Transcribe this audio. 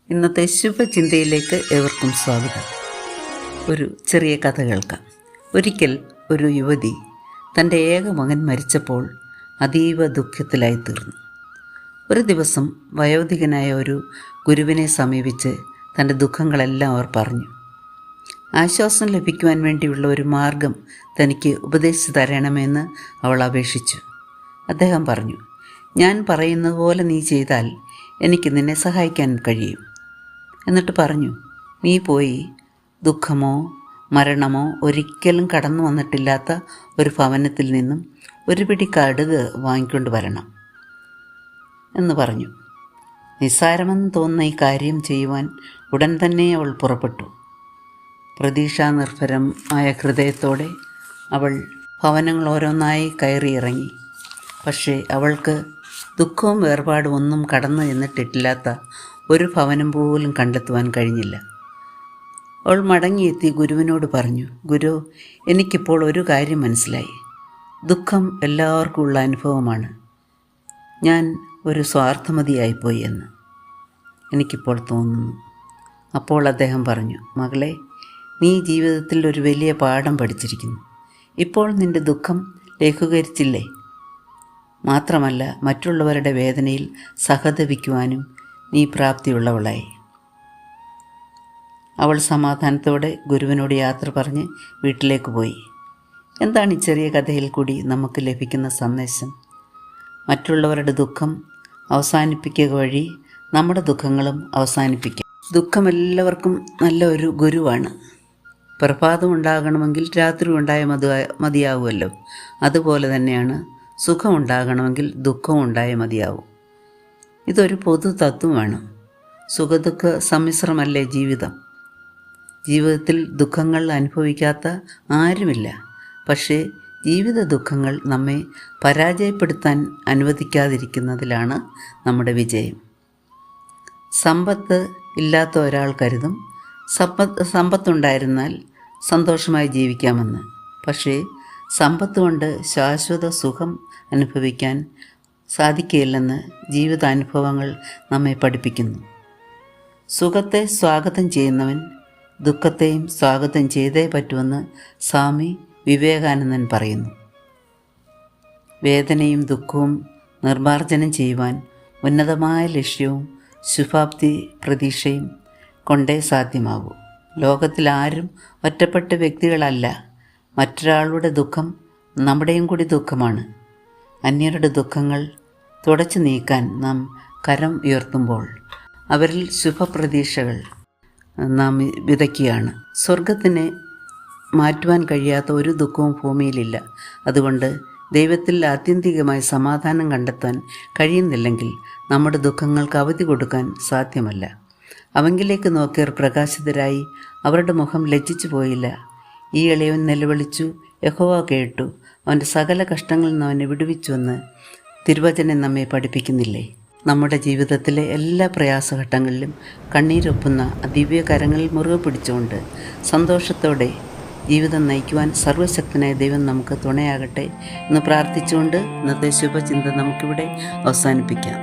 ഇന്നത്തെ ശുഭചിന്തയിലേക്ക് ഏവർക്കും സ്വാഗതം. ഒരു ചെറിയ കഥ കേൾക്കാം. ഒരിക്കൽ ഒരു യുവതി തൻ്റെ ഏക മകൻ മരിച്ചപ്പോൾ അതീവ ദുഃഖത്തിലായി തീർന്നു. ഒരു ദിവസം വയോധികനായ ഒരു ഗുരുവിനെ സമീപിച്ച് തൻ്റെ ദുഃഖങ്ങളെല്ലാം അവർ പറഞ്ഞു. ആശ്വാസം ലഭിക്കുവാൻ വേണ്ടിയുള്ള ഒരു മാർഗം തനിക്ക് ഉപദേശിച്ചു തരണമെന്ന് അവൾ അപേക്ഷിച്ചു. അദ്ദേഹം പറഞ്ഞു, ഞാൻ പറയുന്നത് പോലെ നീ ചെയ്താൽ എനിക്ക് നിന്നെ സഹായിക്കാൻ കഴിയും. എന്നിട്ട് പറഞ്ഞു, നീ പോയി ദുഃഖമോ മരണമോ ഒരിക്കലും കടന്നു വന്നിട്ടില്ലാത്ത ഒരു ഭവനത്തിൽ നിന്നും ഒരു പിടി കടുക് വാങ്ങിക്കൊണ്ട് വരണം എന്ന് പറഞ്ഞു. നിസ്സാരമെന്ന് തോന്നുന്ന ഈ കാര്യം ചെയ്യുവാൻ ഉടൻ തന്നെ അവൾ പുറപ്പെട്ടു. പ്രതീക്ഷാനിർഭരമായ ഹൃദയത്തോടെ അവൾ ഭവനങ്ങൾ ഓരോന്നായി കയറിയിറങ്ങി. പക്ഷേ അവൾക്ക് ദുഃഖവും വേർപാടും ഒന്നും കടന്നു ചെന്നിട്ടില്ലാത്ത ഒരു ഭവനം പോലും കണ്ടെത്തുവാൻ കഴിഞ്ഞില്ല. അവൾ മടങ്ങിയെത്തി ഗുരുവിനോട് പറഞ്ഞു, ഗുരു, എനിക്കിപ്പോൾ ഒരു കാര്യം മനസ്സിലായി. ദുഃഖം എല്ലാവർക്കും ഉള്ള അനുഭവമാണ്. ഞാൻ ഒരു സ്വാർത്ഥമതിയായിപ്പോയി എന്ന് എനിക്കിപ്പോൾ തോന്നുന്നു. അപ്പോൾ അദ്ദേഹം പറഞ്ഞു, മകളെ, നീ ജീവിതത്തിൽ ഒരു വലിയ പാഠം പഠിച്ചിരിക്കുന്നു. ഇപ്പോൾ നിൻ്റെ ദുഃഖം ലഘൂകരിച്ചില്ലേ? മാത്രമല്ല, മറ്റുള്ളവരുടെ വേദനയിൽ സഹതപിക്കുവാനും നീ പ്രാപ്തിയുള്ളവളായി. അവൾ സമാധാനത്തോടെ ഗുരുവിനോട് യാത്ര പറഞ്ഞ് വീട്ടിലേക്ക് പോയി. എന്താണ് ഈ ചെറിയ കഥയിൽ കൂടി നമുക്ക് ലഭിക്കുന്ന സന്ദേശം? മറ്റുള്ളവരുടെ ദുഃഖം അവസാനിപ്പിക്കുക വഴി നമ്മുടെ ദുഃഖങ്ങളും അവസാനിപ്പിക്കാം. ദുഃഖം എല്ലാവർക്കും നല്ല ഒരു ഗുരുവാണ്. പ്രഭാതം ഉണ്ടാകണമെങ്കിൽ രാത്രി ഉണ്ടായ മതിയാവുമല്ലോ. അതുപോലെ തന്നെയാണ് സുഖം ഉണ്ടാകണമെങ്കിൽ ദുഃഖം ഉണ്ടായ മതിയാവും. ഇതൊരു പൊതു തത്വമാണ്. സുഖദുഃഖ സമ്മിശ്രമല്ലേ ജീവിതം. ജീവിതത്തിൽ ദുഃഖങ്ങൾ അനുഭവിക്കാത്ത ആരുമില്ല. പക്ഷേ ജീവിത ദുഃഖങ്ങൾ നമ്മെ പരാജയപ്പെടുത്താൻ അനുവദിക്കാതിരിക്കുന്നതിലാണ് നമ്മുടെ വിജയം. സമ്പത്ത് ഇല്ലാത്ത ഒരാൾ കരുതും സമ്പത്തുണ്ടായിരുന്നാൽ സന്തോഷമായി ജീവിക്കാമെന്ന്. പക്ഷേ സമ്പത്ത് കൊണ്ട് ശാശ്വത സുഖം അനുഭവിക്കാൻ സാധിക്കുകയില്ലെന്ന് ജീവിതാനുഭവങ്ങൾ നമ്മെ പഠിപ്പിക്കുന്നു. സുഖത്തെ സ്വാഗതം ചെയ്യുന്നവൻ ദുഃഖത്തെയും സ്വാഗതം ചെയ്തേ പറ്റുമെന്ന് സ്വാമി വിവേകാനന്ദൻ പറയുന്നു. വേദനയും ദുഃഖവും നിർമ്മാർജ്ജനം ചെയ്യുവാൻ ഉന്നതമായ ലക്ഷ്യവും ശുഭാപ്തി പ്രതീക്ഷയും കൊണ്ടേ സാധ്യമാകൂ. ലോകത്തിൽ ആരും ഒറ്റപ്പെട്ട വ്യക്തികളല്ല. മറ്റൊരാളുടെ ദുഃഖം നമ്മുടെയും കൂടി ദുഃഖമാണ്. അന്യരുടെ ദുഃഖങ്ങൾ തുടച്ചു നീക്കാൻ നാം കരം ഉയർത്തുമ്പോൾ അവരിൽ ശുഭപ്രതീക്ഷകൾ നാം വിതയ്ക്കുകയാണ്. സ്വർഗത്തിനെ മാറ്റുവാൻ കഴിയാത്ത ഒരു ദുഃഖവും ഭൂമിയിലില്ല. അതുകൊണ്ട് ദൈവത്തിൽ ആത്യന്തികമായി സമാധാനം കണ്ടെത്താൻ കഴിയുന്നില്ലെങ്കിൽ നമ്മുടെ ദുഃഖങ്ങൾക്ക് അവധി കൊടുക്കാൻ സാധ്യമല്ല. അവങ്കിലേക്ക് നോക്കിയവർ പ്രകാശിതരായി. അവരുടെ മുഖം ലജ്ജിച്ചു പോയില്ല. ഈ എളിയവൻ നിലവിളിച്ചു, യഹോവ കേട്ടു, അവൻ്റെ സകല കഷ്ടങ്ങളിൽ നിന്ന് അവനെ വിടുവിച്ചുവെന്ന് തിരുവചനം നമ്മെ പഠിപ്പിക്കുന്നില്ലേ? നമ്മുടെ ജീവിതത്തിലെ എല്ലാ പ്രയാസഘട്ടങ്ങളിലും കണ്ണീരൊപ്പുന്ന ദിവ്യ കരങ്ങളിൽ മുറുകെ പിടിച്ചുകൊണ്ട് സന്തോഷത്തോടെ ജീവിതം നയിക്കുവാൻ സർവശക്തനായ ദൈവം നമുക്ക് തുണയാകട്ടെ എന്ന് പ്രാർത്ഥിച്ചുകൊണ്ട് ഇന്നത്തെ ശുഭചിന്ത നമുക്കിവിടെ അവസാനിപ്പിക്കാം.